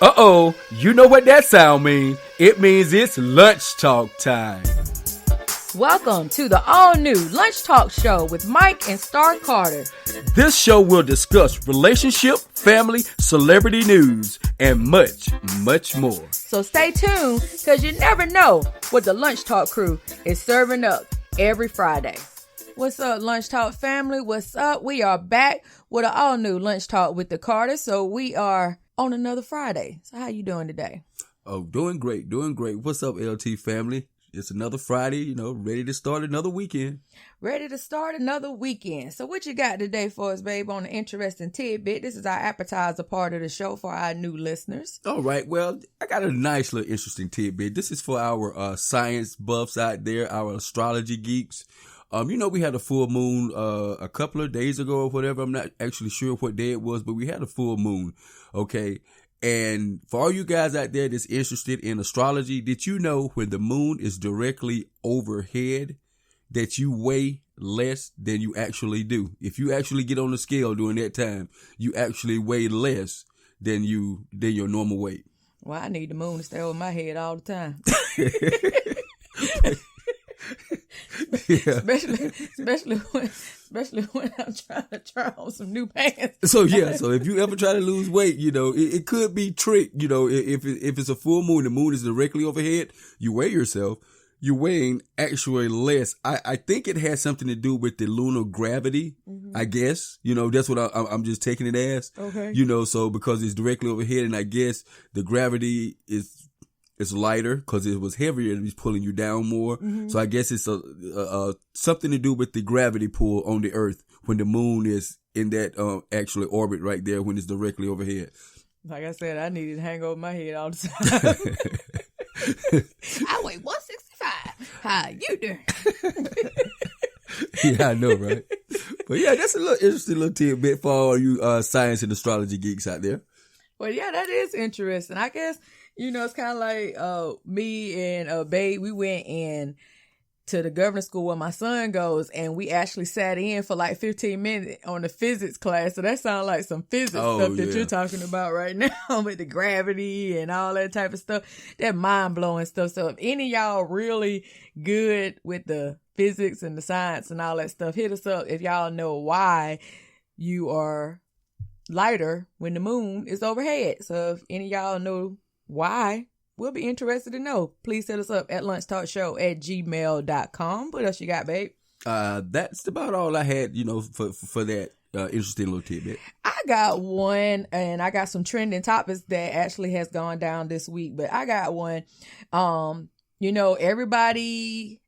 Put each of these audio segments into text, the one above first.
Uh-oh, you know what that sound means. It means it's lunch talk time. Welcome to the all-new Lunch Talk Show with Mike and Star Carter. This show will discuss relationship, family, celebrity news, and much, much more. So stay tuned, because you never know what the Lunch Talk crew is serving up every Friday. What's up, Lunch Talk family? What's up? We are back with an all-new Lunch Talk with the Carter. So we are on another Friday. So how you doing today? Oh, doing great. What's up, LT family? It's another Friday, ready to start another weekend. So what you got today for us, babe, on an interesting tidbit? This is our appetizer part of the show for our new listeners. All right. Well, I got a nice little interesting tidbit. This is for our science buffs out there, our astrology geeks. We had a full moon a couple of days ago or whatever. I'm not actually sure what day it was, but we had a full moon. Okay. And for all you guys out there that's interested in astrology, did you know when the moon is directly overhead that you weigh less than you actually do? If you actually get on the scale during that time, you actually weigh less than your normal weight. Well, I need the moon to stay over my head all the time. Yeah. Especially when I'm trying to try on some new pants. So if you ever try to lose weight, it could be tricked. If it's a full moon, the moon is directly overhead, you weigh yourself, you're weighing actually less. I think it has something to do with the lunar gravity. Mm-hmm. I guess, that's what I'm just taking it as. Okay. So because it's directly overhead, and I guess the gravity is lighter because it was heavier and it's pulling you down more. Mm-hmm. So I guess it's a something to do with the gravity pull on the earth when the moon is in that actually orbit right there when it's directly overhead. Like I said, I need it to hang over my head all the time. I weigh 165. How you doing? Yeah, I know, right? But yeah, that's a little interesting little tidbit for all you science and astrology geeks out there. Well, yeah, that is interesting. I guess, it's kind of like me and Babe, we went in to the governor's school where my son goes, and we actually sat in for like 15 minutes on the physics class. So that sounds like some physics stuff that you're talking about right now with the gravity and all that type of stuff. That mind-blowing stuff. So if any of y'all really good with the physics and the science and all that stuff, hit us up if y'all know why you are lighter when the moon is overhead. So if any of y'all know why, we'll be interested to know. Please hit us up at lunchtalkshow@gmail.com. What else you got, babe? That's about all I had, for that interesting little tidbit. I got one, and I got some trending topics that actually has gone down this week, but I got one. Everybody,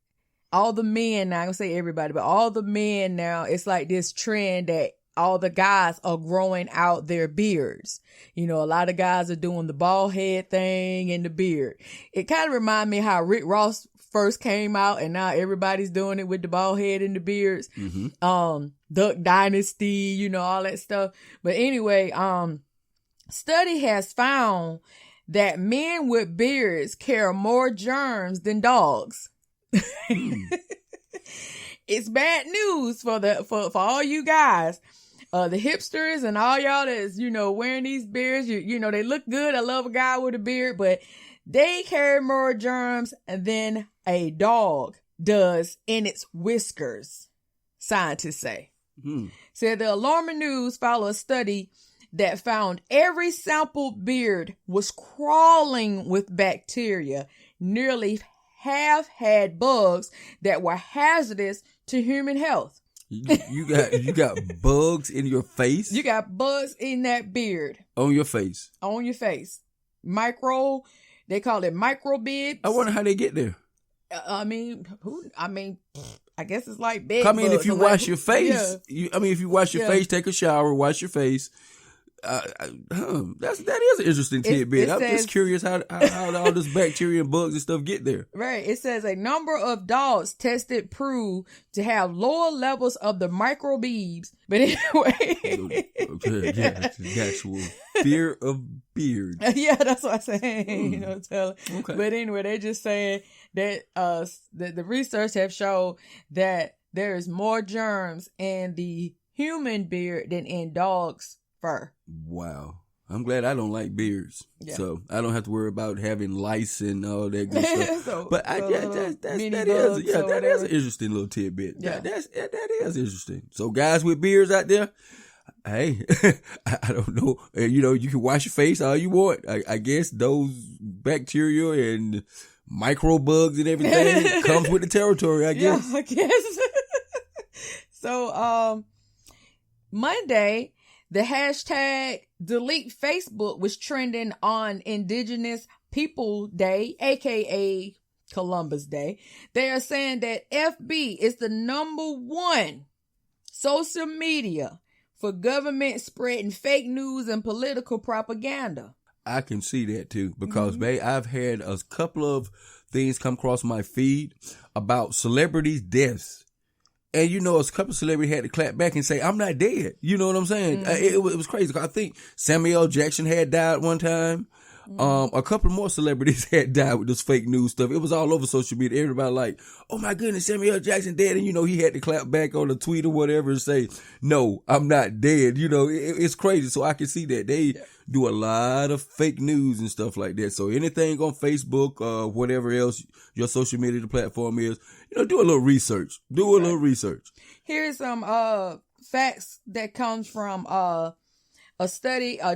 all the men, now I'm gonna say everybody, but all the men now, it's like this trend that all the guys are growing out their beards. A lot of guys are doing the bald head thing and the beard. It kind of reminds me how Rick Ross first came out, and now everybody's doing it with the bald head and the beards. Mm-hmm. Duck Dynasty, all that stuff. But anyway, study has found that men with beards carry more germs than dogs. It's bad news for all you guys. The hipsters and all y'all that's, wearing these beards, they look good. I love a guy with a beard, but they carry more germs than a dog does in its whiskers, scientists say. Mm-hmm. Said the alarming news followed a study that found every sampled beard was crawling with bacteria. Nearly half had bugs that were hazardous to human health. You got bugs in your face? You got bugs in that beard. On your face? On your face. They call it microbibs. I wonder how they get there. I guess it's like bed bugs. If you wash your face, if you wash your face, take a shower, wash your face. That is an interesting tidbit. I'm just curious how all this bacteria and bugs and stuff get there. Right. It says a number of dogs tested proved to have lower levels of the microbes. But anyway. Okay, yeah, the actual fear of beards. Yeah, that's what I'm saying. Okay. But anyway, they're just saying that the research have shown that there is more germs in the human beard than in dogs' fur. Wow. I'm glad I don't like beards, so I don't have to worry about having lice and all that good stuff. But that is an interesting little tidbit. Yeah. That is interesting. So guys with beards out there, hey, I don't know. You can wash your face all you want. I guess those bacteria and microbugs and everything comes with the territory, I guess. Yeah, I guess. So, Monday, the hashtag delete Facebook was trending on Indigenous People Day, aka Columbus Day. They are saying that FB is the #1 social media for government spreading fake news and political propaganda. I can see that too, because babe, I've had a couple of things come across my feed about celebrities' deaths. And a couple of celebrities had to clap back and say, I'm not dead. You know what I'm saying? It was crazy. I think Samuel Jackson had died one time. A couple more celebrities had died with this fake news stuff. It was all over social media. Everybody like, oh my goodness, Samuel Jackson dead. And he had to clap back on a tweet or whatever and say, no, I'm not dead. It's crazy. So I can see that they do a lot of fake news and stuff like that. So anything on Facebook, whatever else your social media platform is, do a little research. Do a little research. Here's some facts that comes from a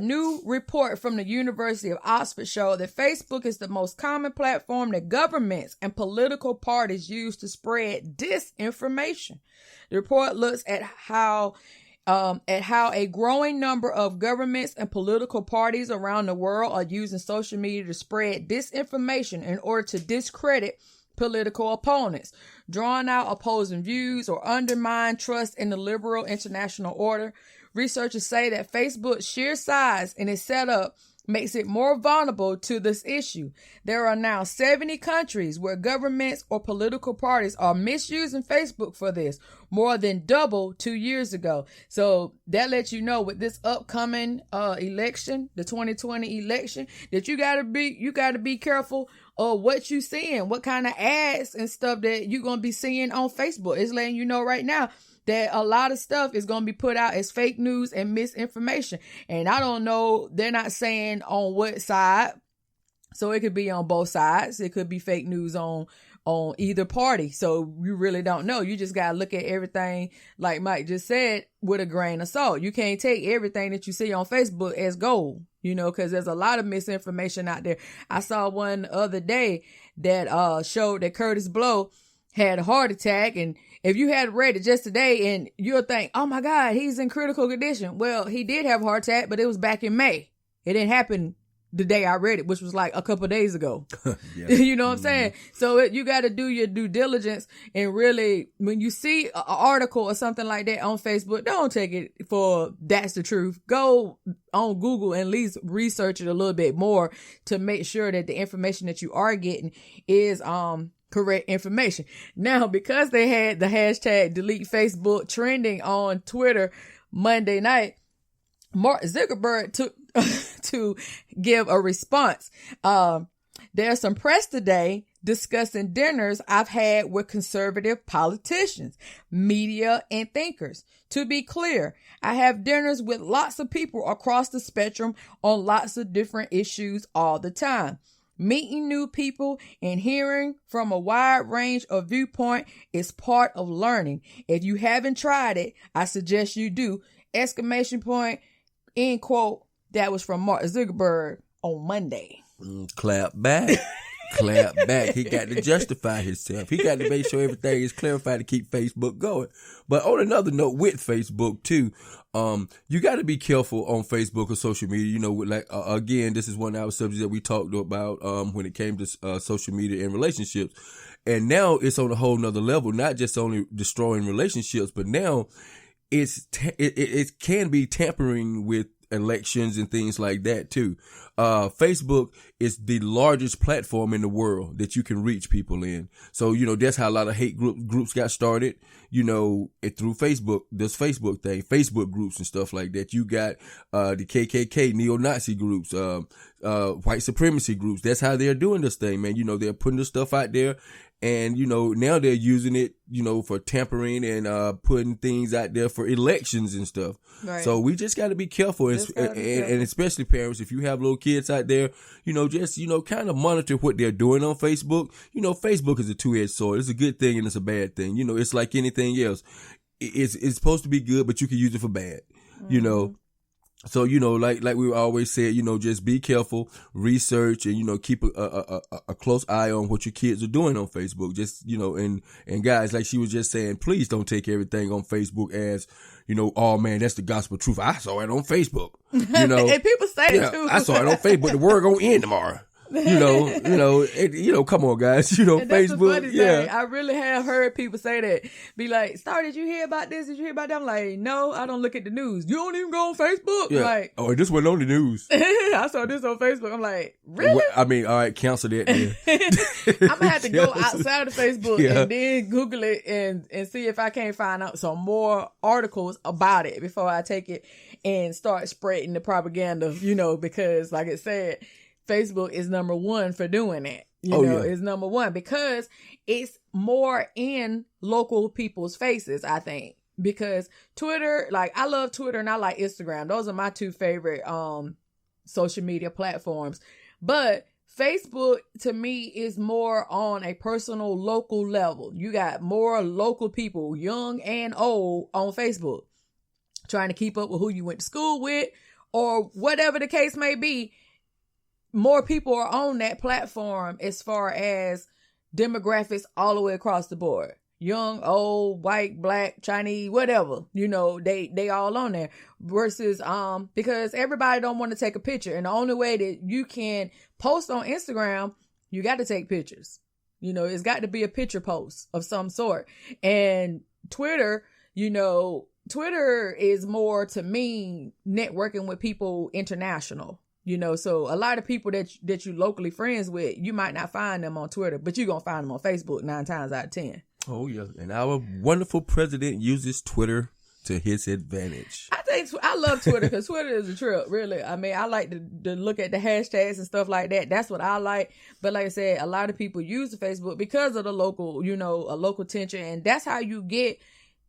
new report from the University of Oxford showed that Facebook is the most common platform that governments and political parties use to spread disinformation. The report looks at how a growing number of governments and political parties around the world are using social media to spread disinformation in order to discredit political opponents, drawing out opposing views, or undermine trust in the liberal international order. Researchers say that Facebook's sheer size and its setup makes it more vulnerable to this issue. There are now 70 countries where governments or political parties are misusing Facebook for this, more than double 2 years ago. So that lets you know with this upcoming election, the 2020 election, that you gotta be careful of what you seeing, what kind of ads and stuff that you're gonna be seeing on Facebook. It's letting you know right now that a lot of stuff is going to be put out as fake news and misinformation. And I don't know, they're not saying on what side. So it could be on both sides. It could be fake news on either party. So you really don't know. You just got to look at everything, like Mike just said, with a grain of salt. You can't take everything that you see on Facebook as gold, because there's a lot of misinformation out there. I saw one the other day that showed that Curtis Blow had a heart attack, and if you had read it just today and you'll think, oh my God, he's in critical condition. Well, he did have a heart attack, but it was back in May. It didn't happen the day I read it, which was like a couple of days ago. You know what I'm saying? So you got to do your due diligence, and really, when you see an article or something like that on Facebook, don't take it for that's the truth. Go on Google and at least research it a little bit more to make sure that the information that you are getting is, correct information. Now, because they had the hashtag delete Facebook trending on Twitter Monday night, Mark Zuckerberg took to give a response. There's some press today discussing dinners I've had with conservative politicians, media, and thinkers. To be clear, I have dinners with lots of people across the spectrum on lots of different issues all the time. Meeting new people and hearing from a wide range of viewpoint is part of learning. If you haven't tried it, I suggest you do. ! End quote. That was from Mark Zuckerberg on Monday. Clap back. Clap back. He got to justify himself. He got to make sure everything is clarified to keep Facebook going. But on another note, with Facebook too, you got to be careful on Facebook or social media. Again, this is one of our subjects that we talked about when it came to social media and relationships. And now it's on a whole nother level, not just only destroying relationships, but now it can be tampering with elections and things like that too. Facebook is the largest platform in the world that you can reach people in. So, that's how a lot of hate groups got started, through Facebook, this Facebook thing, Facebook groups and stuff like that. You got, the KKK, neo-Nazi groups, white supremacy groups. That's how they're doing this thing, man. You know, they're putting the stuff out there, and you know, now they're using it, you know, for tampering and putting things out there for elections and stuff. Right. So we just got to be careful, and especially parents, if you have little kids out there, you know, just, you know, kind of monitor what they're doing on Facebook. You know, Facebook is a two-edged sword. It's a good thing and it's a bad thing. You know, it's like anything else. It's supposed to be good, but you can use it for bad. You know. So, you know, like we always said, you know, just be careful, research, and, you know, keep a close eye on what your kids are doing on Facebook. Just, you know, and guys, like she was just saying, please don't take everything on Facebook as, you know, oh man, that's the gospel truth. I saw it on Facebook. You know, and people say it too. I saw it on Facebook. The word gonna end tomorrow. You know, come on, guys. You know, and that's Facebook. The funny thing. I really have heard people say that. Be like, Star, did you hear about this? Did you hear about that? I'm like, no, I don't look at the news. You don't even go on Facebook? Yeah. Like, oh, this wasn't on the news. I saw this on Facebook. I'm like, really? Well, I mean, all right, cancel that then. I'm gonna have to go outside of Facebook and then Google it and see if I can't find out some more articles about it before I take it and start spreading the propaganda, you know, because like I said, Facebook is number one for doing that. You know, it's number one because it's more in local people's faces, I think. Because Twitter, like I love Twitter and I like Instagram. Those are my two favorite social media platforms. But Facebook to me is more on a personal local level. You got more local people, young and old, on Facebook, trying to keep up with who you went to school with or whatever the case may be. More people are on that platform as far as demographics all the way across the board. Young, old, white, black, Chinese, whatever, you know, they all on there versus, because everybody don't want to take a picture. And the only way that you can post on Instagram, you got to take pictures. You know, it's got to be a picture post of some sort. And Twitter, you know, Twitter is more to me networking with people international. You know, so a lot of people that you locally friends with, you might not find them on Twitter, but you're going to find them on Facebook 9 times out of 10. Oh, yeah. And our wonderful president uses Twitter to his advantage. I love Twitter because Twitter is a trip, really. I mean, I like to look at the hashtags and stuff like that. That's what I like. But like I said, a lot of people use the Facebook because of the local, you know, a local tension. And that's how you get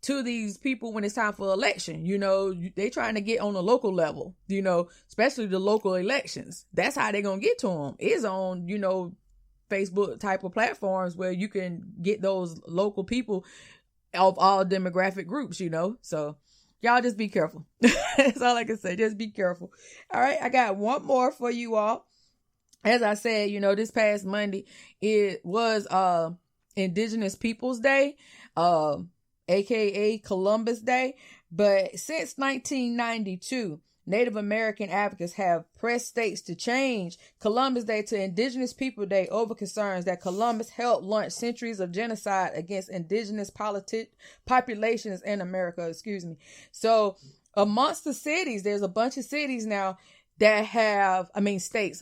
to these people when it's time for election. You know, they trying to get on a local level, you know, especially the local elections. That's how they're going to get to them is on, you know, Facebook type of platforms where you can get those local people of all demographic groups, you know. So y'all just be careful. That's all I can say. Just be careful. All right. I got one more for you all. As I said, you know, this past Monday, it was Indigenous Peoples Day. AKA Columbus Day. But since 1992, Native American advocates have pressed states to change Columbus Day to Indigenous People Day over concerns that Columbus helped launch centuries of genocide against indigenous populations in America. So amongst the cities, there's a bunch of cities now that have, states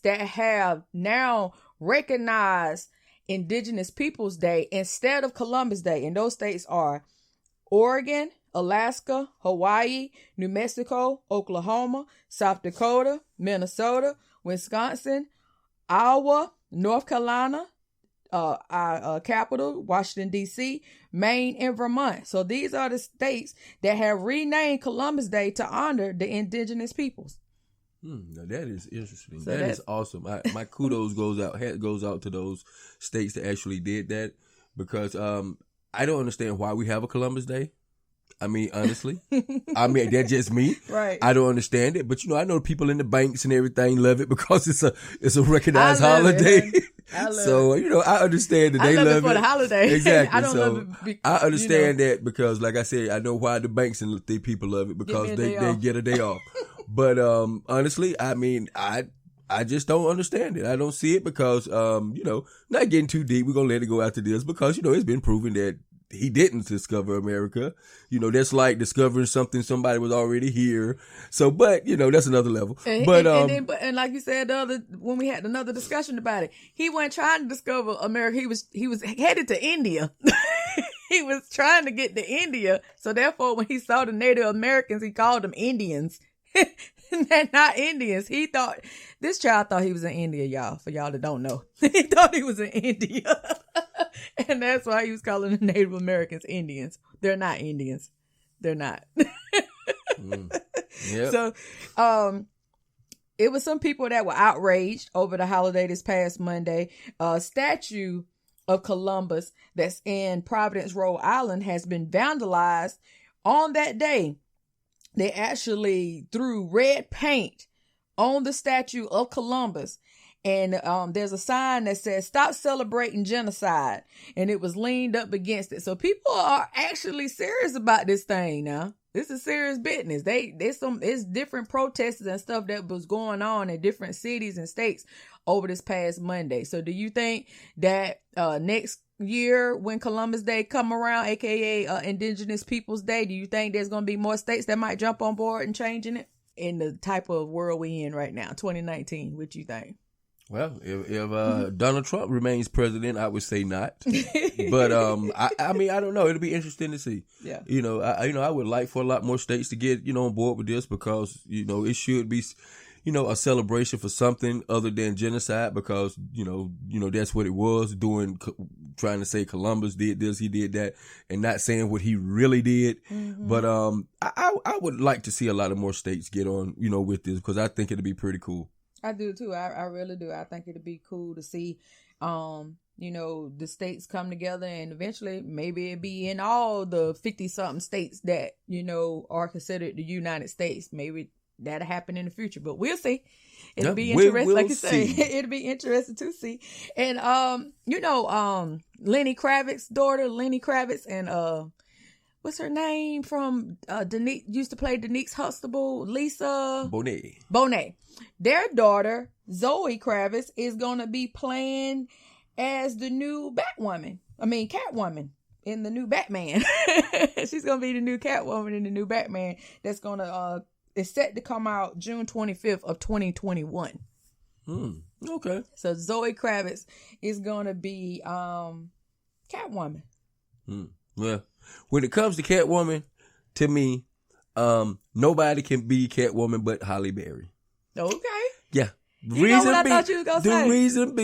that have now recognized Indigenous Peoples Day instead of Columbus Day. And those states are Oregon, Alaska, Hawaii, New Mexico, Oklahoma, South Dakota, Minnesota, Wisconsin, Iowa, North Carolina, our capital, Washington, D.C., Maine, and Vermont. So these are the states that have renamed Columbus Day to honor the indigenous peoples. Now that is interesting. So that is awesome. My kudos goes out to those states that actually did that, because I don't understand why we have a Columbus Day. I mean, honestly, that's just me. Right. I don't understand it, but I know people in the banks and everything love it because it's a recognized holiday. So, I understand that they love it. I love it for the holiday. Exactly. I don't love it. I understand that because, like I said, I know why the banks and the people love it because they get a day off. But, honestly, I just don't understand it. I don't see it because, not getting too deep. We're going to let it go after this because, it's been proven that he didn't discover America. That's like discovering somebody was already here. So, but, that's another level. And like you said, when we had another discussion about it, he wasn't trying to discover America. He was headed to India. He was trying to get to India. So therefore, when he saw the Native Americans, he called them Indians. They're not Indians. This child thought he was in India, y'all, for y'all that don't know. He thought he was in India. And that's why he was calling the Native Americans Indians. They're not Indians. They're not. Yep. So, it was some people that were outraged over the holiday this past Monday. A statue of Columbus that's in Providence, Rhode Island has been vandalized on that day. They actually threw red paint on the statue of Columbus. And there's a sign that says, "Stop celebrating genocide." And it was leaned up against it. So people are actually serious about this thing now. This is serious business. It's different protests and stuff that was going on in different cities and states over this past Monday. So do you think that next year when Columbus Day come around, aka Indigenous Peoples Day, do you think there's going to be more states that might jump on board and changing it in the type of world we in right now, 2019? What you think? Well, if Donald Trump remains president, I would say not. But I mean, I don't know. It'll be interesting to see. Yeah. I would like for a lot more states to get on board with this, because it should be a celebration for something other than genocide, because that's what it was, trying to say Columbus did this, he did that, and not saying what he really did. Mm-hmm. But I would like to see a lot of more states get on with this, because I think it'd be pretty cool. I do too. I really do. I think it'd be cool to see, the states come together, and eventually maybe it'd be in all the 50-something states that, are considered the United States. Maybe that'll happen in the future, but we'll see. It'll be interesting, like you say. It'll be interesting to see. And, Lenny Kravitz's daughter, Lenny Kravitz, and, what's her name from Denise, used to play Denise Huxtable, Lisa Bonet. Their daughter, Zoe Kravitz, is going to be playing as the new Catwoman in the new Batman. She's going to be the new Catwoman in the new Batman. That's going to, is set to come out June 25th of 2021. Okay. So Zoe Kravitz is going to be Catwoman. Well, when it comes to Catwoman, to me, nobody can be Catwoman but Halle Berry. Okay. Yeah. The reason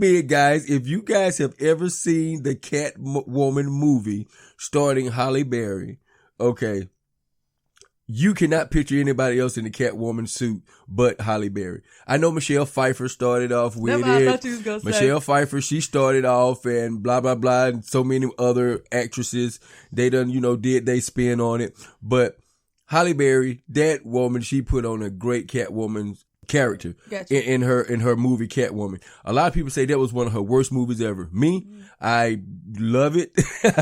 being, guys, if you guys have ever seen the Catwoman movie starring Halle Berry, okay, you cannot picture anybody else in the Catwoman suit but Halle Berry. I know Michelle Pfeiffer started off with it. Michelle Pfeiffer, she started off, and blah, blah, blah, and so many other actresses, they done, did they spin on it. But Halle Berry, that woman, she put on a great Catwoman character. Gotcha. in her movie Catwoman. A lot of people say that was one of her worst movies ever. Me, I love it.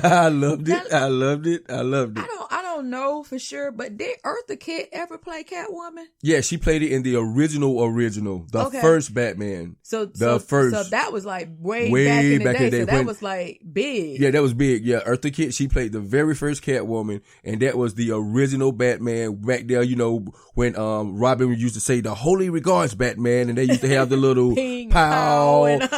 I loved it. I don't know for sure, but did Eartha Kitt ever play Catwoman? Yeah, she played it in the original, the first Batman. So that was like way back in the day. So that was like big. Yeah, that was big. Yeah, Eartha Kitt, she played the very first Catwoman, and that was the original Batman back there. When Robin used to say the holy regards, Batman, and they used to have the little pow, and all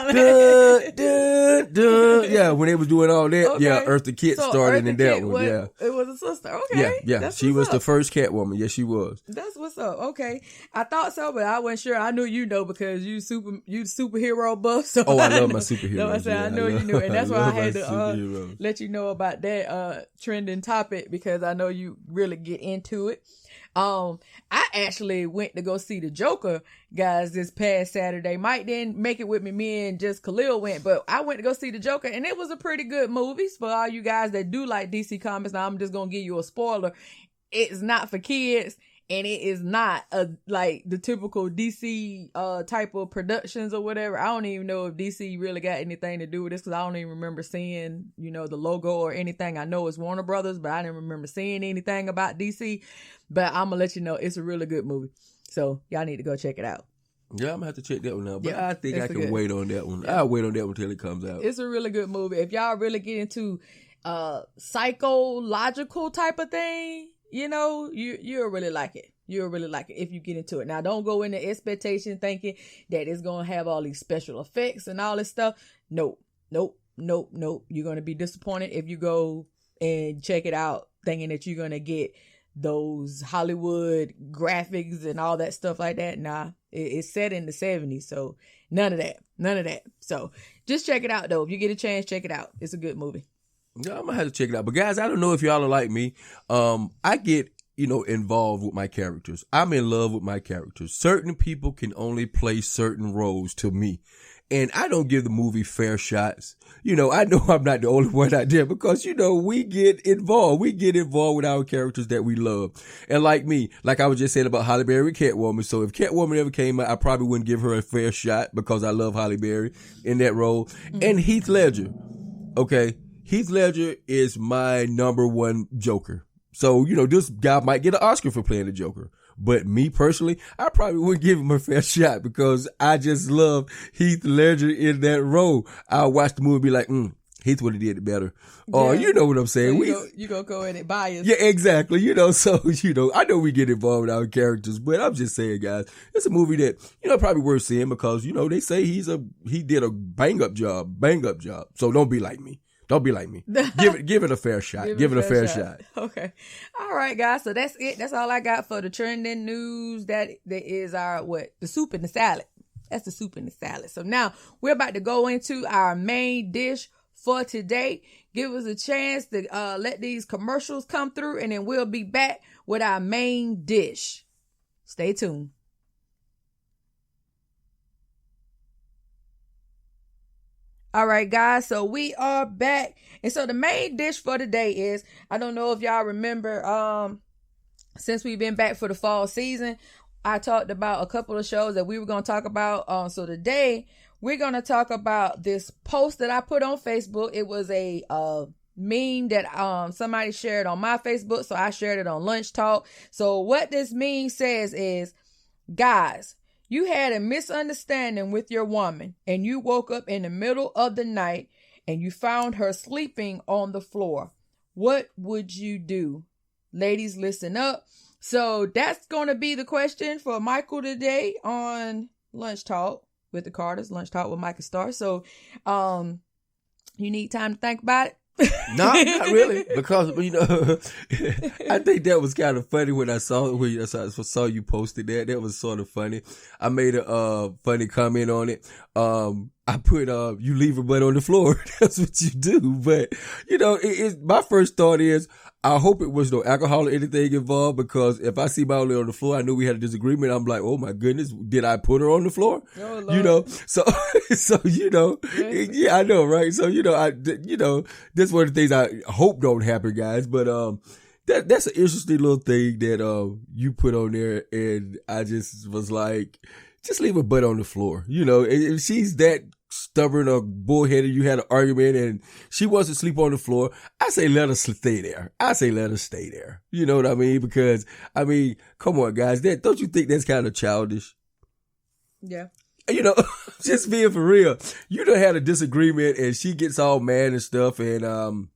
yeah, when they was doing all that, okay. Yeah, Eartha Kitt started in that one. Yeah, it was a sister. Okay, yeah, she was the first Catwoman. Yes, she was. That's what's up. Okay, I thought so, but I wasn't sure. I knew because you superhero buff. So I love my superheroes. No, I said I know you knew, and that's why I had to let you know about that trending topic, because I know you really get into it. I actually went to go see the Joker, guys, this past Saturday. Mike didn't make it with me. Me and just Khalil went, but I went to go see the Joker, and it was a pretty good movie for all you guys that do like DC Comics. Now, I'm just going to give you a spoiler. It's not for kids, and it is not like the typical DC type of productions or whatever. I don't even know if DC really got anything to do with this, because I don't even remember seeing, the logo or anything. I know it's Warner Brothers, but I didn't remember seeing anything about DC. But I'm going to let you know, it's a really good movie. So y'all need to go check it out. Yeah, I'm going to have to check that one out. But yeah, I think I can wait on that one. Yeah. I'll wait on that one until it comes out. It's a really good movie. If y'all really get into psychological type of thing, you'll really like it. You'll really like it if you get into it. Now, don't go into expectation thinking that it's going to have all these special effects and all this stuff. Nope. You're going to be disappointed if you go and check it out thinking that you're going to get those Hollywood graphics and all that stuff like that. Nah, it's set in the 70s. So none of that. So just check it out though. If you get a chance, check it out. It's a good movie. Yeah, I'm gonna have to check it out. But guys, I don't know if y'all are like me. I get, involved with my characters. I'm in love with my characters. Certain people can only play certain roles to me. And I don't give the movie fair shots. I know I'm not the only one out there because, we get involved. We get involved with our characters that we love. And like me, like I was just saying about Halle Berry and Catwoman. So if Catwoman ever came out, I probably wouldn't give her a fair shot because I love Halle Berry in that role. Mm-hmm. And Heath Ledger. Okay. Heath Ledger is my number one Joker. So, this guy might get an Oscar for playing the Joker. But me personally, I probably wouldn't give him a fair shot because I just love Heath Ledger in that role. I'll watch the movie and be like, Heath would have did it better. Or, you know what I'm saying. So you gonna go in it biased. Yeah, exactly. So, I know we get involved with our characters, but I'm just saying, guys, it's a movie that, probably worth seeing because, they say he did a bang up job. So don't be like me. Don't be like me. Give it a fair shot. Give it a fair shot. Okay. All right, guys. So that's it. That's all I got for the trending news. That is our, the soup and the salad. That's the soup and the salad. So now we're about to go into our main dish for today. Give us a chance to let these commercials come through and then we'll be back with our main dish. Stay tuned. All right, guys, so we are back. And so the main dish for today is, I don't know if y'all remember, since we've been back for the fall season, I talked about a couple of shows that we were going to talk about. So today we're going to talk about this post that I put on Facebook. It was a meme that somebody shared on my Facebook. So I shared it on Lunch Talk. So what this meme says is, guys, you had a misunderstanding with your woman and you woke up in the middle of the night and you found her sleeping on the floor. What would you do? Ladies, listen up. So that's going to be the question for Michael today on Lunch Talk with the Carters, Lunch Talk with Michael Starr. So you need time to think about it. No, not really, because I think that was kind of funny when I saw you posted that. That was sort of funny. I made a funny comment on it. I put you leave your butt on the floor. That's what you do. But my first thought is I hope it was no alcohol or anything involved because if I see my only on the floor, I knew we had a disagreement. I'm like, oh my goodness, did I put her on the floor? Oh, Lord. So yeah, I know, right? So that's one of the things I hope don't happen, guys. But that's an interesting little thing that you put on there, and I just was like, just leave her butt on the floor. If she's that stubborn or bullheaded, you had an argument and she wants to sleep on the floor, I say let her stay there. You know what I mean? Because come on, guys, don't you think that's kind of childish? Yeah. Just being for real. You done had a disagreement and she gets all mad and stuff and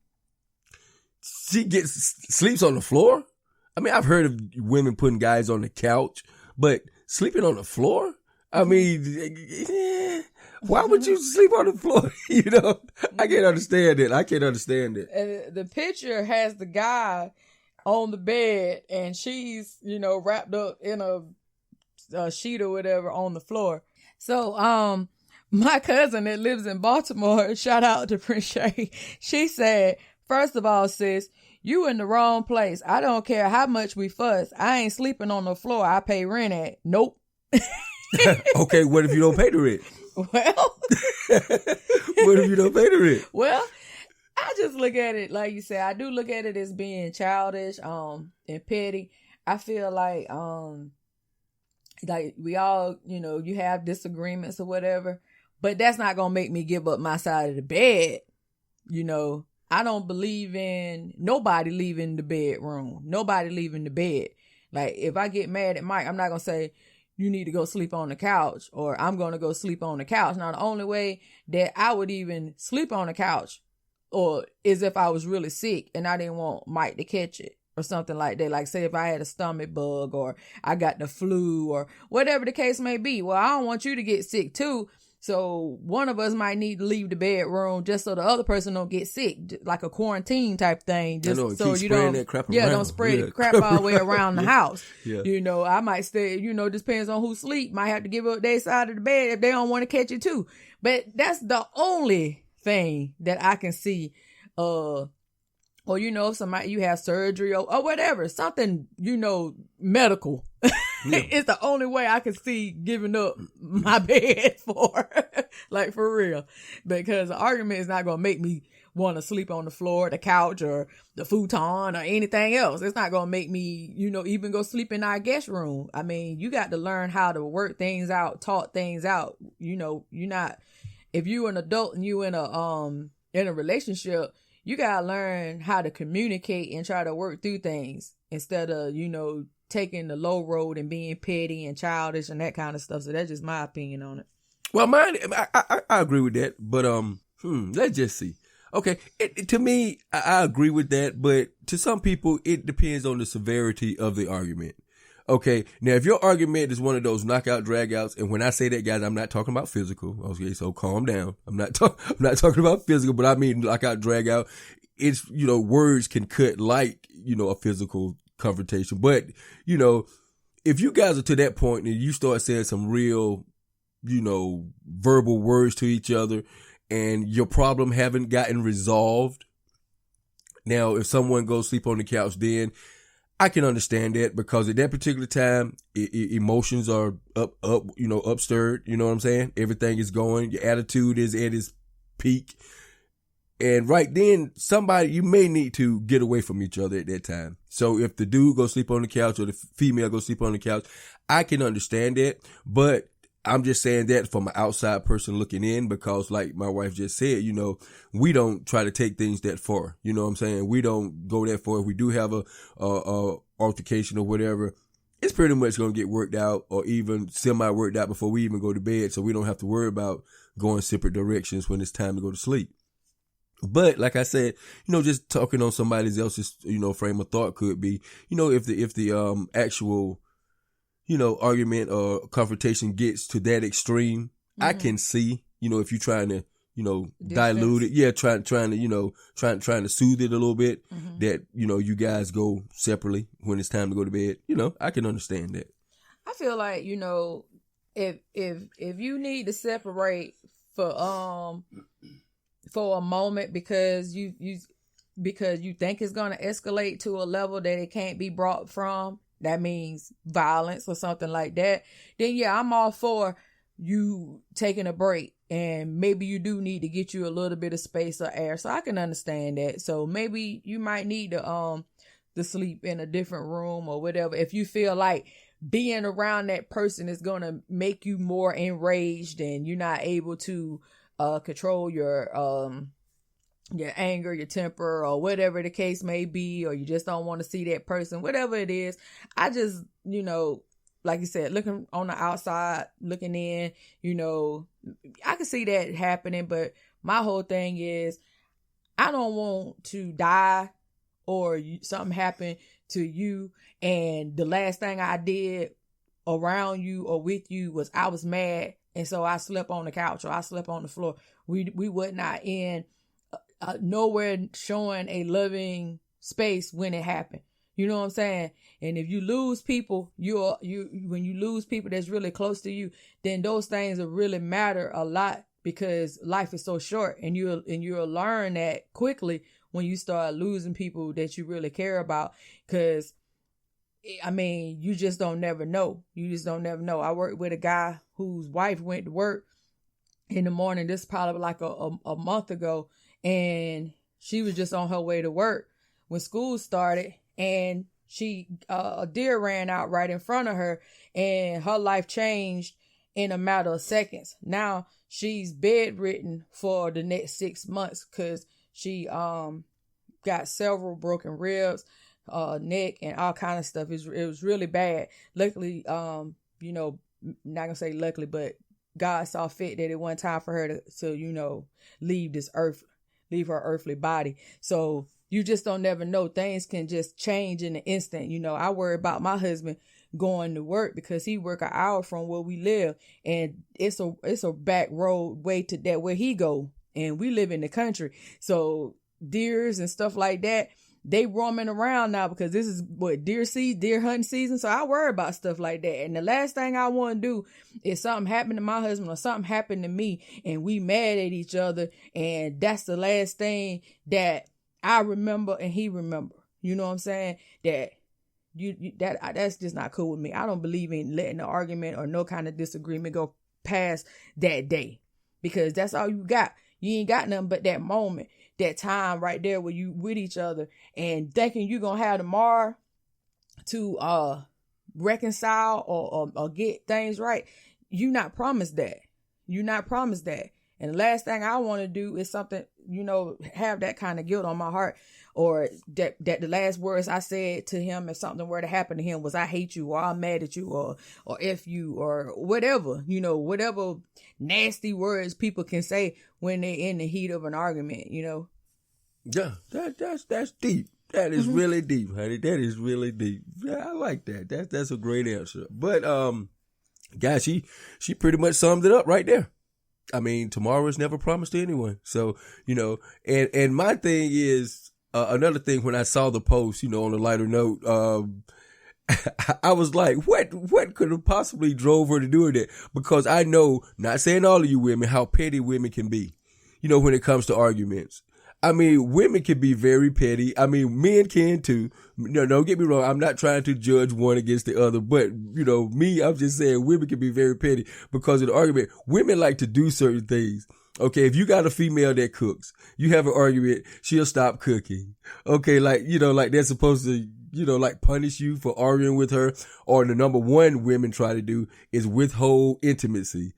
she sleeps on the floor. I've heard of women putting guys on the couch, but sleeping on the floor? Why would you sleep on the floor? I can't understand it. And the picture has the guy on the bed and she's, wrapped up in a sheet or whatever on the floor. So, my cousin that lives in Baltimore, shout out to Prince Shay. She said, first of all, sis, you in the wrong place. I don't care how much we fuss. I ain't sleeping on the floor I pay rent at. Nope. Okay, what if you don't pay the rent? Well, what if you don't pay the rent? Well, I just look at it, like you said, I do look at it as being childish, and petty. I feel like we all, you have disagreements or whatever, but that's not going to make me give up my side of the bed. I don't believe in nobody leaving the bedroom, nobody leaving the bed. Like if I get mad at Mike, I'm not going to say, you need to go sleep on the couch or I'm going to go sleep on the couch. Now, the only way that I would even sleep on the couch or is if I was really sick and I didn't want Mike to catch it or something like that. Like say if I had a stomach bug or I got the flu or whatever the case may be. Well, I don't want you to get sick too. So one of us might need to leave the bedroom just so the other person don't get sick, like a quarantine type thing. Just so you don't, that crap around. don't spread the crap all the way around the house. Yeah. You know, I might stay. You know, depends on who sleep. Might have to give up their side of the bed if they don't want to catch it too. But that's the only thing that I can see. Or, you know, if somebody, you have surgery or whatever, something, you know, medical. Yeah. It's the only way I can see giving up my bed for, like, for real. Because the argument is not going to make me want to sleep on the floor, the couch, or the futon, or anything else. It's not going to make me, you know, even go sleep in our guest room. I mean, you got to learn how to work things out, talk things out. You know, you're not, if you're an adult and you in a relationship, you gotta learn how to communicate and try to work through things instead of, you know, taking the low road and being petty and childish and that kind of stuff. So that's just my opinion on it. Well, mine, I agree with that, but let's just see. Okay, to me, I agree with that, but to some people, it depends on the severity of the argument. Okay, now if your argument is one of those knockout dragouts, and when I say that, guys, I'm not talking about physical. Okay, so calm down. I'm not talking about physical, but I mean knockout dragout. It's, you know, words can cut like, you know, a physical confrontation. But, you know, if you guys are to that point and you start saying some real, you know, verbal words to each other, and your problem haven't gotten resolved. Now, if someone goes sleep on the couch, then I can understand that, because at that particular time, emotions are upstirred. You know what I'm saying? Everything is going. Your attitude is at its peak. And right then, you may need to get away from each other at that time. So if the dude goes sleep on the couch or the female goes sleep on the couch, I can understand that. But I'm just saying that from an outside person looking in, because like my wife just said, you know, we don't try to take things that far. You know what I'm saying? We don't go that far. If we do have a altercation or whatever, it's pretty much going to get worked out, or even semi worked out before we even go to bed. So we don't have to worry about going separate directions when it's time to go to sleep. But like I said, you know, just talking on somebody else's, you know, frame of thought could be, you know, if the actual, you know, argument or confrontation gets to that extreme, I can see, you know, if you're trying to, you know, dilute it. Yeah. Trying to, you know, trying to soothe it a little bit, that, you know, you guys go separately when it's time to go to bed. You know, I can understand that. I feel like, you know, if you need to separate for a moment because you think it's going to escalate to a level that it can't be brought from, that means violence or something like that, then yeah, I'm all for you taking a break. And maybe you do need to get you a little bit of space or air. So I can understand that. So maybe you might need to sleep in a different room or whatever. If you feel like being around that person is going to make you more enraged and you're not able to control your anger, your temper, or whatever the case may be, or you just don't want to see that person, whatever it is. I just, you know, like you said, looking on the outside, looking in, you know, I can see that happening, but my whole thing is I don't want to die or something happen to you, and the last thing I did around you or with you was I was mad, and so I slept on the couch or I slept on the floor. We would not in nowhere showing a loving space when it happened. You know what I'm saying? And if you lose people, when you lose people that's really close to you, then those things will really matter a lot, because life is so short, and you'll learn that quickly when you start losing people that you really care about. Because I mean, you just don't never know. I worked with a guy whose wife went to work in the morning. This is probably like a month ago, and she was just on her way to work when school started, and a deer ran out right in front of her, and her life changed in a matter of seconds. Now she's bedridden for the next 6 months because she got several broken ribs, neck, and all kind of stuff. It was really bad. Luckily, you know, not gonna say luckily, but God saw fit that it wasn't time for her to you know, leave her earthly body. So you just don't never know. Things can just change in an instant. You know, I worry about my husband going to work because he work an hour from where we live, and it's a back road way to that where he go, and we live in the country, so deers and stuff like that, they roaming around now because this is what deer hunting season. So I worry about stuff like that. And the last thing I want to do is something happen to my husband or something happen to me and we mad at each other. And that's the last thing that I remember and he remember. You know what I'm saying? That's just not cool with me. I don't believe in letting the argument or no kind of disagreement go past that day, because that's all you got. You ain't got nothing but that moment, that time right there where you with each other and thinking you're going to have tomorrow to reconcile or get things right. You're not promised that. You're not promised that. And the last thing I want to do is something, have that kind of guilt on my heart, or that the last words I said to him if something were to happen to him was I hate you, or I'm mad at you, or F you, or whatever, whatever nasty words people can say when they're in the heat of an argument, Yeah, that's deep. That is really deep, honey. That is really deep. Yeah, I like that. That's a great answer. But guys, she pretty much summed it up right there. I mean, tomorrow is never promised to anyone. So, and my thing is, another thing, when I saw the post, on a lighter note, I was like, what could have possibly drove her to doing that? Because I know, not saying all of you women, how petty women can be, when it comes to arguments. I mean, women can be very petty. I mean, men can too. No, don't get me wrong. I'm not trying to judge one against the other, but me, I'm just saying women can be very petty because of the argument. Women like to do certain things. Okay, if you got a female that cooks, you have an argument, she'll stop cooking. Okay, like they're supposed to, like punish you for arguing with her. Or the number one women try to do is withhold intimacy.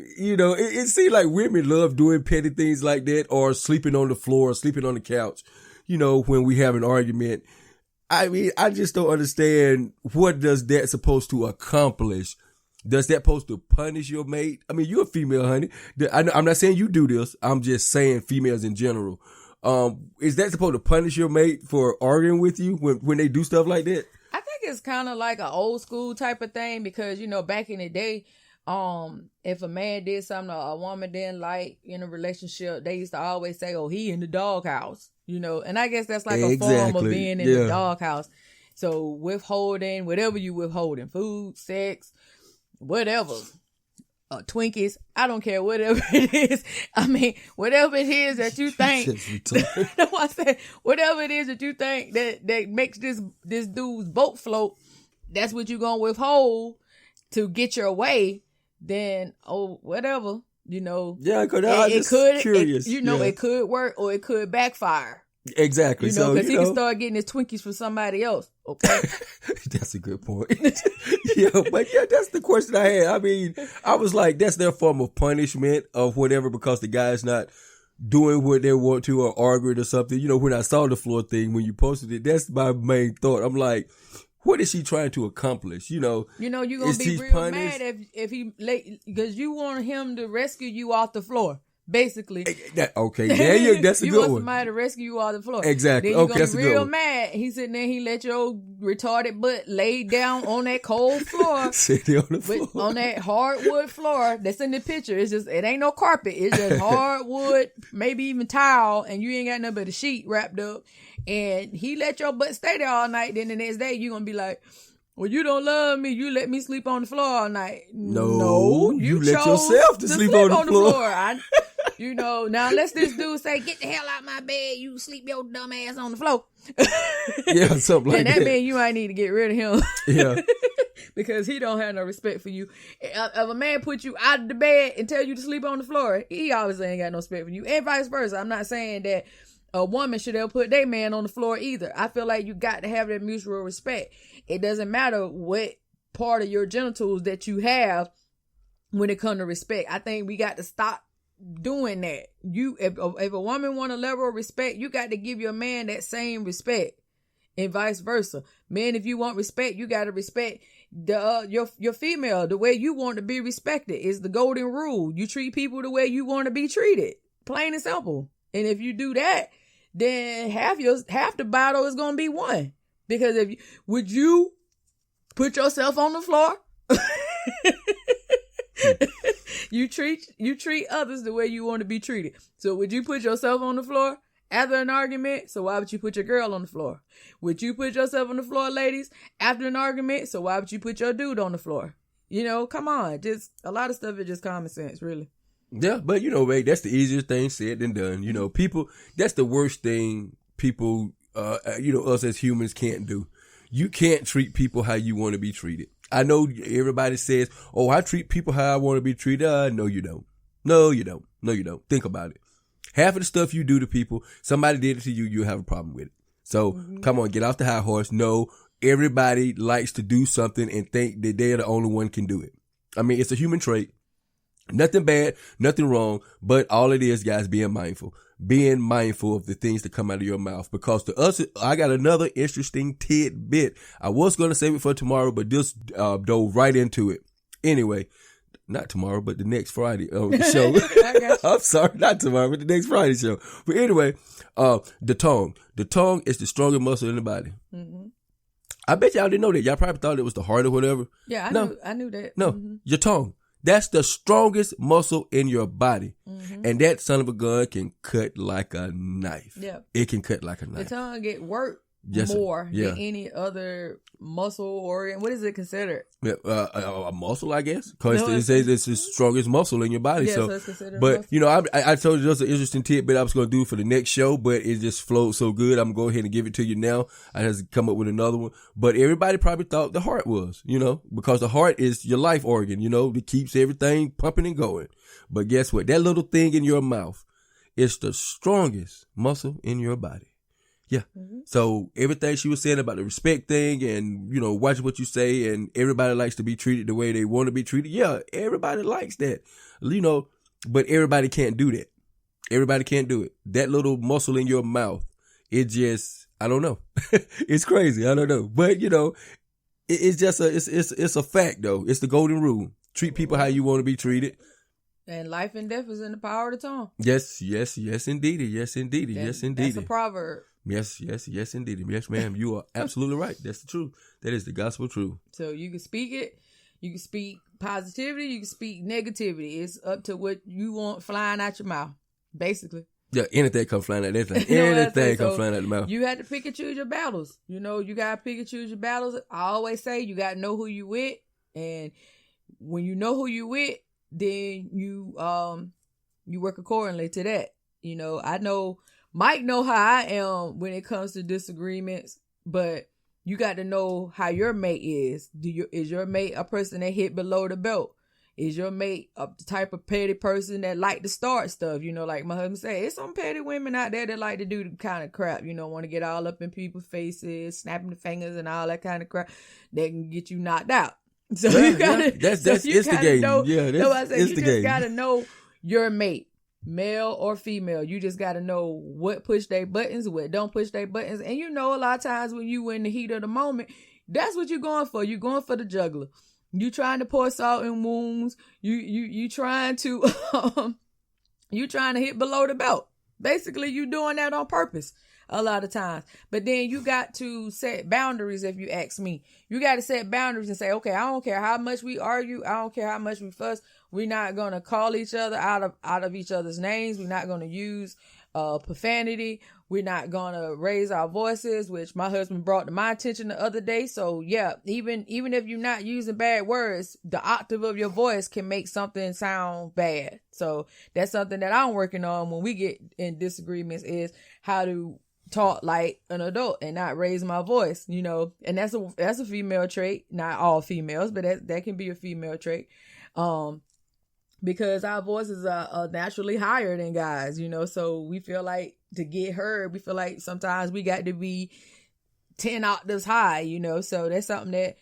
It seems like women love doing petty things like that, or sleeping on the floor, or sleeping on the couch, when we have an argument. I mean, I just don't understand, what does that supposed to accomplish? Does that supposed to punish your mate? I mean, you're a female, honey. I'm not saying you do this. I'm just saying females in general. Is that supposed to punish your mate for arguing with you when they do stuff like that? I think it's kind of like an old school type of thing because, back in the day, if a man did something a woman didn't like in a relationship, they used to always say, oh, he in the doghouse, and I guess that's like a form of being in the doghouse. So withholding, whatever you withholding, food, sex, whatever, Twinkies, I don't care, whatever it is. I mean, whatever it is that you think, that's what I said, whatever it is that you think that makes this dude's boat float, that's what you're going to withhold to get your way. Then, whatever, Yeah, because I was just curious. It could work or it could backfire. Exactly. So, because he can start getting his Twinkies from somebody else. Okay. That's a good point. That's the question I had. I mean, I was like, that's their form of punishment of whatever, because the guy's not doing what they want to or arguing or something. When I saw the floor thing, when you posted it, that's my main thought. I'm like, what is she trying to accomplish? You're going to be real punished? Mad if he late, because you want him to rescue you off the floor, basically. Okay, yeah, that's a good one. You want somebody to rescue you off the floor. Exactly. Then you're that's a good one. real mad. He sitting there, he let your retarded butt lay down on that cold floor. Sitting on the floor. On that hardwood floor that's in the picture. It ain't no carpet. It's just hardwood, maybe even tile, and you ain't got nothing but a sheet wrapped up. And he let your butt stay there all night. Then the next day, you're going to be like, well, you don't love me. You let me sleep on the floor all night. No, you let yourself to sleep on the floor. Now unless this dude say, get the hell out my bed, you sleep your dumb ass on the floor. Yeah, something like that. And that means you might need to get rid of him. Yeah. Because he don't have no respect for you. If a man put you out of the bed and tell you to sleep on the floor, he obviously ain't got no respect for you. And vice versa. I'm not saying that a woman should ever put their man on the floor either. I feel like you got to have that mutual respect. It doesn't matter what part of your genitals that you have when it comes to respect. I think we got to stop doing that. If a woman want a level of respect, you got to give your man that same respect, and vice versa. Men, if you want respect, you got to respect your female the way you want to be respected. Is the golden rule. You treat people the way you want to be treated. Plain and simple. And if you do that, then half the battle is going to be won. Because would you put yourself on the floor. You treat others the way you want to be treated. So would you put yourself on the floor after an argument? So why would you put your girl on the floor? Would you put yourself on the floor, ladies, after an argument? So why would you put your dude on the floor? You know, come on. Just a lot of stuff is just common sense, really. Yeah, but you know, Ray, that's the easiest thing said than done. You know, people, that's the worst thing people, us as humans can't do. You can't treat people how you want to be treated. I know everybody says, oh, I treat people how I want to be treated. No, you don't. No, you don't. No, you don't. Think about it. Half of the stuff you do to people, somebody did it to you, you'll have a problem with it. So come on, get off the high horse. No, everybody likes to do something and think that they're the only one can do it. I mean, it's a human trait. Nothing bad, nothing wrong, but all it is, guys, being mindful of the things that come out of your mouth. Because to us, I got another interesting tidbit. I was going to save it for tomorrow, but just dove right into it. Anyway, not tomorrow, but the next Friday show. I'm sorry, not tomorrow, but the next Friday show. But anyway, the tongue. The tongue is the strongest muscle in the body. Mm-hmm. I bet y'all didn't know that. Y'all probably thought it was the heart or whatever. Yeah, I knew that. No, your tongue. That's the strongest muscle in your body. Mm-hmm. And that son of a gun can cut like a knife. Yeah. It can cut like a knife. The tongue get worked more than any other muscle organ. What is it considered? A muscle, I guess. Because it says it's the strongest muscle in your body. Yeah, so it's considered but, muscle. You know, I told you just an interesting tidbit I was going to do for the next show, but it just flowed so good. I'm going to go ahead and give it to you now. I just come up with another one. But everybody probably thought the heart was, you know, because the heart is your life organ, you know, that keeps everything pumping and going. But guess what? That little thing in your mouth is the strongest muscle in your body. Yeah. Mm-hmm. So everything she was saying about the respect thing and, you know, watch what you say and everybody likes to be treated the way they want to be treated. Yeah, everybody likes that, you know, but everybody can't do that. Everybody can't do it. That little muscle in your mouth, it just, I don't know. It's crazy. I don't know. But, you know, it's just it's a fact though. It's the golden rule. Treat people how you want to be treated. And life and death is in the power of the tongue. Yes, indeedy. Yes, indeedy. That's a proverb. Yes, indeed. Yes, ma'am. You are absolutely right. That's the truth. That is the gospel truth. So you can speak it. You can speak positivity. You can speak negativity. It's up to what you want flying out your mouth, basically. Yeah, anything come flying out. Anything come flying out the mouth. You have to pick and choose your battles. You know, you got to pick and choose your battles. I always say you got to know who you with. And when you know who you with, then you work accordingly to that. You know, I know Mike know how I am when it comes to disagreements, but you got to know how your mate is. Is your mate a person that hit below the belt? Is your mate the type of petty person that like to start stuff? You know, like my husband say, it's some petty women out there that like to do the kind of crap, you know, want to get all up in people's faces, snapping the fingers and all that kind of crap that can get you knocked out. So you gotta, that's it's the game. Know, yeah, that's it's the game. You just gotta game. know your mate, male or female. You just gotta know what push their buttons, what don't push their buttons. And you know, a lot of times when you in the heat of the moment, that's what you're going for. You're going for the juggler. You trying to pour salt in wounds. You trying to you trying to hit below the belt. Basically, you doing that on purpose a lot of times. But then you got to set boundaries. If you ask me, you got to set boundaries and say, okay, I don't care how much we argue. I don't care how much we fuss. We're not going to call each other out of each other's names. We're not going to use profanity. We're not going to raise our voices, which my husband brought to my attention the other day. So yeah, even if you're not using bad words, the octave of your voice can make something sound bad. So that's something that I'm working on when we get in disagreements, is how to talk like an adult and not raise my voice, you know. And that's a female trait. Not all females, but that can be a female trait. Because our voices are naturally higher than guys, you know, so we feel like to get heard, we feel like sometimes we got to be 10 octaves high, you know. So that's something that,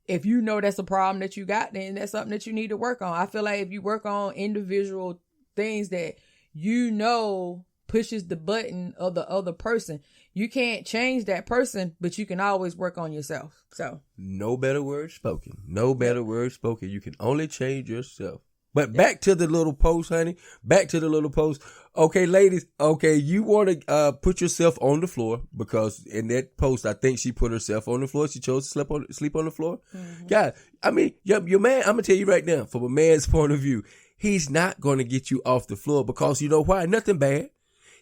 if you know that's a problem that you got, then that's something that you need to work on. I feel like if you work on individual things that you know pushes the button of the other person, you can't change that person, but you can always work on yourself. So no better word spoken. No better word spoken. You can only change yourself. But back to the little post, honey. Back to the little post. Okay, ladies. Okay, you want to put yourself on the floor because in that post, I think she put herself on the floor. She chose to sleep on the floor. Mm-hmm. God, I mean, your man. I'm gonna tell you right now, from a man's point of view, he's not gonna get you off the floor because you know why? Nothing bad.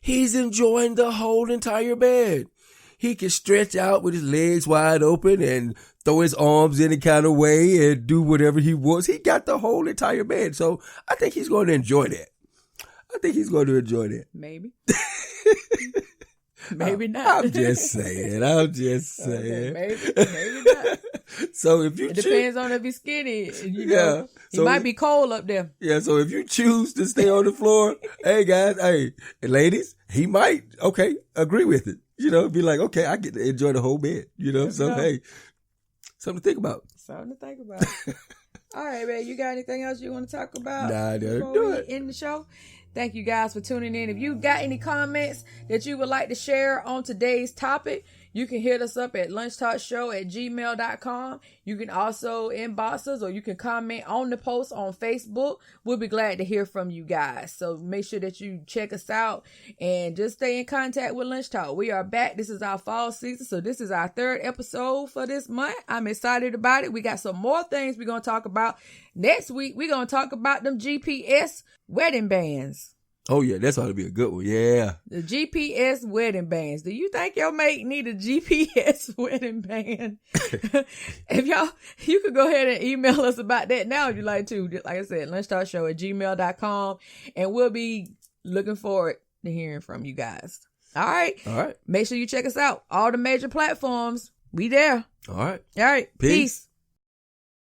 He's enjoying the whole entire bed. He can stretch out with his legs wide open and throw his arms any kind of way and do whatever he wants. He got the whole entire bed. So I think he's going to enjoy that. Maybe. Maybe not. I'm just saying. Okay, maybe not. So if you it depends on if he's skinny. You know, he might be cold up there. Yeah. So if you choose to stay on the floor, hey guys, hey ladies, he might agree with it. You know, be like, okay, I get to enjoy the whole bed. You know, hey, something to think about. All right, man. You got anything else you want to talk about? Nah, do it. End the show. Thank you guys for tuning in. If you got any comments that you would like to share on today's topic, you can hit us up at lunchtalkshow@gmail.com. You can also inbox us or you can comment on the post on Facebook. We'll be glad to hear from you guys. So make sure that you check us out and just stay in contact with Lunch Talk. We are back. This is our fall season. So this is our 3rd episode for this month. I'm excited about it. We got some more things we're going to talk about. Next week, we're going to talk about them GPS wedding bands. Oh, yeah, that's ought to be a good one. Yeah. The GPS wedding bands. Do you think your mate need a GPS wedding band? If you could go ahead and email us about that now if you like to. Like I said, lunchtalkshow@gmail.com. And we'll be looking forward to hearing from you guys. All right. Make sure you check us out. All the major platforms. We there. All right. Peace.